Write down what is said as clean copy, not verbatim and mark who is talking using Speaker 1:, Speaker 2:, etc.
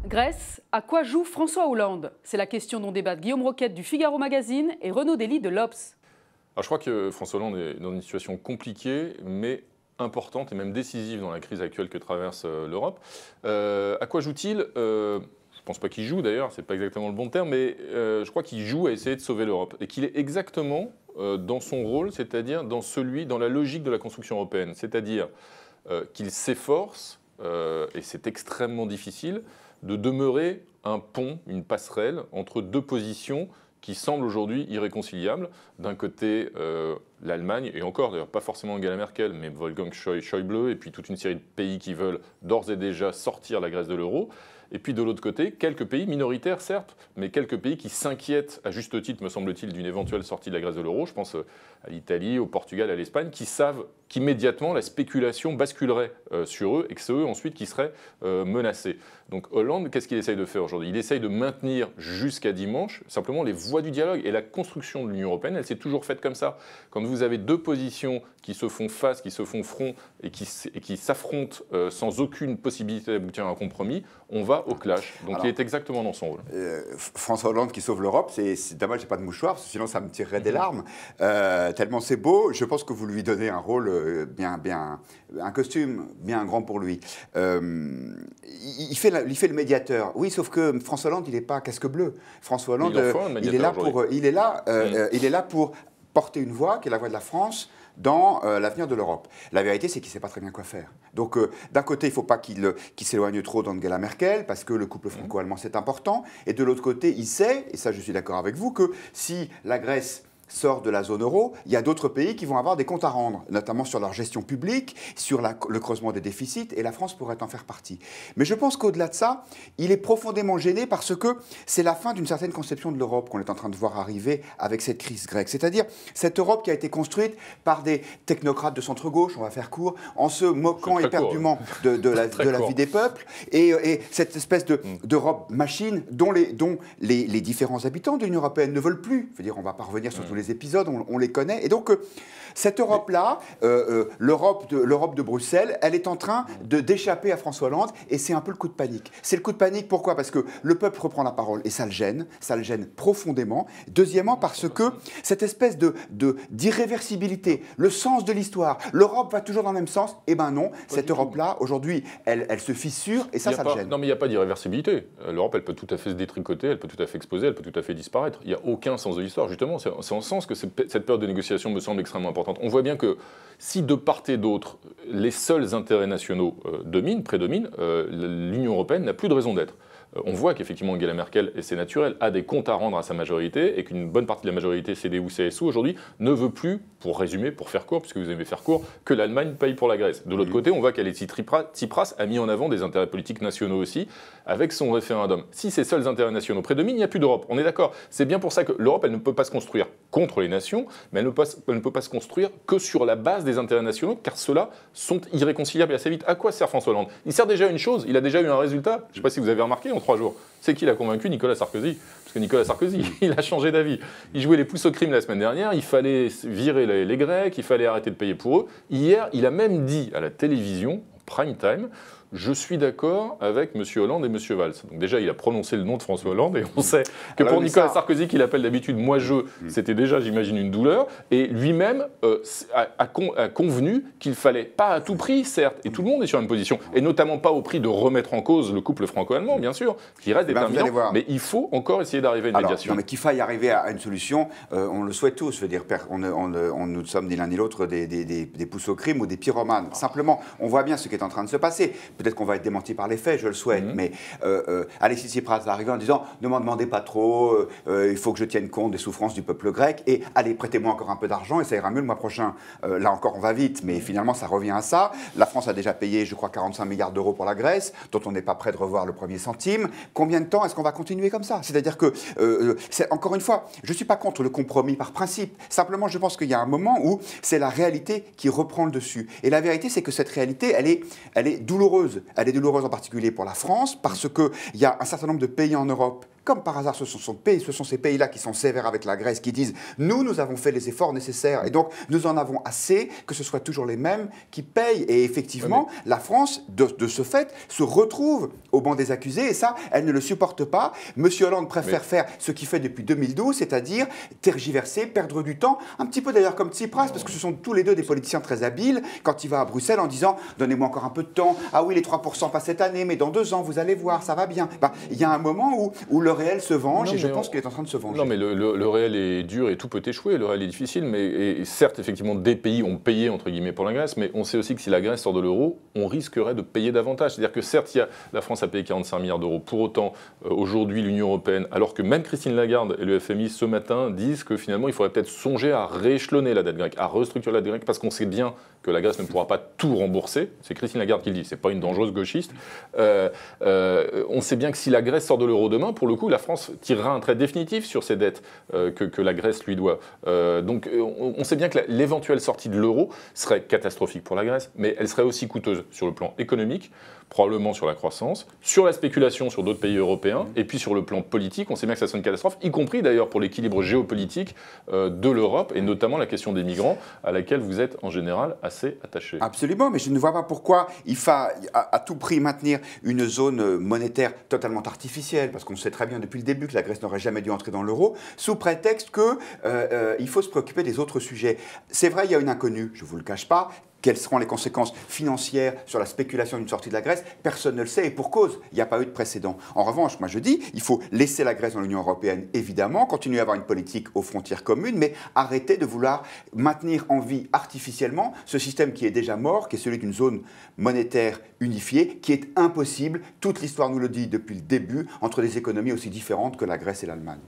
Speaker 1: Grèce, à quoi joue François Hollande? C'est la question dont débattent Guillaume Roquette du Figaro Magazine et Renaud Dely de l'Obs.
Speaker 2: Alors, je crois que François Hollande est dans une situation compliquée, mais importante et même décisive dans la crise actuelle que traverse l'Europe. À quoi joue-t-il? Je ne pense pas qu'il joue d'ailleurs, c'est pas exactement le bon terme, mais je crois qu'il joue à essayer de sauver l'Europe. Et qu'il est exactement dans son rôle, c'est-à-dire dans la logique de la construction européenne. C'est-à-dire qu'il s'efforce, et c'est extrêmement difficile, de demeurer un pont, une passerelle entre deux positions qui semblent aujourd'hui irréconciliables. D'un côté, l'Allemagne, et encore d'ailleurs pas forcément Angela Merkel, mais Wolfgang Schäuble, et puis toute une série de pays qui veulent d'ores et déjà sortir la Grèce de l'euro. Et puis de l'autre côté, quelques pays minoritaires certes, mais quelques pays qui s'inquiètent à juste titre, me semble-t-il, d'une éventuelle sortie de la Grèce de l'euro. Je pense à l'Italie, au Portugal, à l'Espagne, qui savent qu'immédiatement la spéculation basculerait sur eux et que c'est eux ensuite qui seraient menacés. Donc Hollande, qu'est-ce qu'il essaye de faire aujourd'hui? Il essaye de maintenir jusqu'à dimanche simplement les voies du dialogue. Et la construction de l'Union européenne, elle s'est toujours faite comme ça. Quand vous avez deux positions qui se font face, qui se font front et qui s'affrontent sans aucune possibilité d'aboutir à un compromis, on va au clash. Donc alors, il est exactement dans son rôle.
Speaker 3: François Hollande qui sauve l'Europe, c'est dommage, j'ai pas de mouchoir, parce que sinon ça me tirerait des larmes. Tellement c'est beau, je pense que vous lui donnez un rôle un costume bien grand pour lui. Il fait le médiateur. Oui, sauf que François Hollande, il n'est pas casque bleu. François Hollande, il est là pour porter une voix, qui est la voix de la France, dans l'avenir de l'Europe. La vérité, c'est qu'il ne sait pas très bien quoi faire. Donc, d'un côté, il ne faut pas qu'il s'éloigne trop d'Angela Merkel, parce que le couple franco-allemand, c'est important. Et de l'autre côté, il sait, et ça, je suis d'accord avec vous, que si la Grèce sort de la zone euro, il y a d'autres pays qui vont avoir des comptes à rendre, notamment sur leur gestion publique, sur le creusement des déficits, et la France pourrait en faire partie. Mais je pense qu'au-delà de ça, il est profondément gêné parce que c'est la fin d'une certaine conception de l'Europe qu'on est en train de voir arriver avec cette crise grecque. C'est-à-dire cette Europe qui a été construite par des technocrates de centre-gauche, on va faire court, en se moquant éperdument de la vie des peuples, et cette espèce d'Europe machine dont les différents habitants de l'Union européenne ne veulent plus. Je veux dire, on ne va pas revenir sur tous les épisodes, on les connaît. Et donc, cette Europe-là, l'Europe de Bruxelles, elle est en train d'échapper à François Hollande, et c'est un peu le coup de panique. C'est le coup de panique, pourquoi? Parce que le peuple reprend la parole, et ça le gêne profondément. Deuxièmement, parce que cette espèce d'irréversibilité, le sens de l'histoire, l'Europe va toujours dans le même sens, et ben non, cette Europe-là, aujourd'hui, elle se fissure, et ça le gêne.
Speaker 2: Non, mais il n'y a pas d'irréversibilité. L'Europe, elle peut tout à fait se détricoter, elle peut tout à fait exploser, elle peut tout à fait disparaître. Il n'y a aucun sens de l'histoire, justement. C'est en ce sens que cette période de négociation me semble extrêmement importante. On voit bien que si de part et d'autre, les seuls intérêts nationaux prédominent, l'Union européenne n'a plus de raison d'être. On voit qu'effectivement Angela Merkel, et c'est naturel, a des comptes à rendre à sa majorité et qu'une bonne partie de la majorité CDU-CSU aujourd'hui ne veut plus, pour résumer, pour faire court, puisque vous aimez faire court, que l'Allemagne paye pour la Grèce. De l'autre côté, on voit qu'Alexis Tsipras a mis en avant des intérêts politiques nationaux aussi, avec son référendum. Si ces seuls intérêts nationaux prédominent, il n'y a plus d'Europe. On est d'accord. C'est bien pour ça que l'Europe, elle ne peut pas se construire contre les nations, mais elle ne peut pas se construire que sur la base des intérêts nationaux, car ceux-là sont irréconciliables assez vite. À quoi sert François Hollande? Il sert déjà à une chose, il a déjà eu un résultat. Je ne sais pas si vous avez remarqué en 3 jours. C'est qui l'a convaincu? Nicolas Sarkozy. Parce que Nicolas Sarkozy, il a changé d'avis. Il jouait les pouces au crime la semaine dernière, il fallait virer les Grecs, il fallait arrêter de payer pour eux. Hier, il a même dit à la télévision, en prime time, je suis d'accord avec M. Hollande et M. Valls. Donc déjà, il a prononcé le nom de François Hollande et on sait que pour Nicolas Sarkozy, qu'il appelle d'habitude moi-je, c'était déjà, j'imagine, une douleur. Et lui-même a convenu qu'il ne fallait pas à tout prix, certes, et tout le monde est sur la même position, et notamment pas au prix de remettre en cause le couple franco-allemand, bien sûr, qui reste déterminant, mais il faut encore essayer d'arriver à une médiation.
Speaker 3: Non, mais qu'il faille arriver à une solution, on le souhaite tous. Je veux dire, nous sommes ni l'un ni l'autre des pouces au crime ou des pyromanes. Simplement, on voit bien ce qui est en train de se passer. Peut-être qu'on va être démenti par les faits, je le souhaite, mais Alexis Tsipras va arriver en disant « Ne m'en demandez pas trop, il faut que je tienne compte des souffrances du peuple grec, et allez, prêtez-moi encore un peu d'argent et ça ira mieux le mois prochain. » Là encore, on va vite, mais finalement, ça revient à ça. La France a déjà payé, je crois, 45 milliards d'euros pour la Grèce, dont on n'est pas prêt de revoir le premier centime. Combien de temps est-ce qu'on va continuer comme ça? C'est-à-dire que, encore une fois, je ne suis pas contre le compromis par principe. Simplement, je pense qu'il y a un moment où c'est la réalité qui reprend le dessus. Et la vérité, c'est que cette réalité, elle est douloureuse. Elle est douloureuse en particulier pour la France, parce qu'il y a un certain nombre de pays en Europe comme par hasard, ce sont ces pays-là qui sont sévères avec la Grèce, qui disent « nous avons fait les efforts nécessaires et donc nous en avons assez que ce soit toujours les mêmes qui payent ». Et effectivement, la France, de ce fait, se retrouve au banc des accusés et ça, elle ne le supporte pas. Monsieur Hollande préfère faire ce qu'il fait depuis 2012, c'est-à-dire tergiverser, perdre du temps, un petit peu d'ailleurs comme Tsipras, parce que ce sont tous les deux des politiciens très habiles, quand il va à Bruxelles en disant « donnez-moi encore un peu de temps, ah oui, les 3% pas cette année, mais dans 2 ans, vous allez voir, ça va bien ». Il y a un moment où le réel se venge et je pense qu'il est en train de se venger.
Speaker 2: Non, mais le réel est dur et tout peut échouer, le réel est difficile, et certes, effectivement, des pays ont payé, entre guillemets, pour la Grèce, mais on sait aussi que si la Grèce sort de l'euro, on risquerait de payer davantage. C'est-à-dire que certes, la France a payé 45 milliards d'euros. Pour autant, aujourd'hui, l'Union européenne, alors que même Christine Lagarde et le FMI ce matin disent que finalement, il faudrait peut-être songer à rééchelonner la dette grecque, à restructurer la dette grecque, parce qu'on sait bien que la Grèce ne pourra pas tout rembourser. C'est Christine Lagarde qui le dit, c'est pas une dangereuse gauchiste. On sait bien que si la Grèce sort de l'euro demain, pour le coup, la France tirera un trait définitif sur ses dettes que la Grèce lui doit. Donc on sait bien que l'éventuelle sortie de l'euro serait catastrophique pour la Grèce, mais elle serait aussi coûteuse sur le plan économique, probablement sur la croissance, sur la spéculation sur d'autres pays européens, et puis sur le plan politique, on sait bien que ça serait une catastrophe, y compris d'ailleurs pour l'équilibre géopolitique de l'Europe, et notamment la question des migrants, à laquelle vous êtes en général assez attaché.
Speaker 3: Absolument, mais je ne vois pas pourquoi il faut à tout prix maintenir une zone monétaire totalement artificielle, parce qu'on sait très bien depuis le début que la Grèce n'aurait jamais dû entrer dans l'euro, sous prétexte qu'il faut se préoccuper des autres sujets. C'est vrai, il y a une inconnue, je ne vous le cache pas. Quelles seront les conséquences financières sur la spéculation d'une sortie de la Grèce? Personne ne le sait et pour cause, il n'y a pas eu de précédent. En revanche, moi je dis, il faut laisser la Grèce dans l'Union européenne, évidemment, continuer à avoir une politique aux frontières communes, mais arrêter de vouloir maintenir en vie artificiellement ce système qui est déjà mort, qui est celui d'une zone monétaire unifiée, qui est impossible. Toute l'histoire nous le dit depuis le début, entre des économies aussi différentes que la Grèce et l'Allemagne.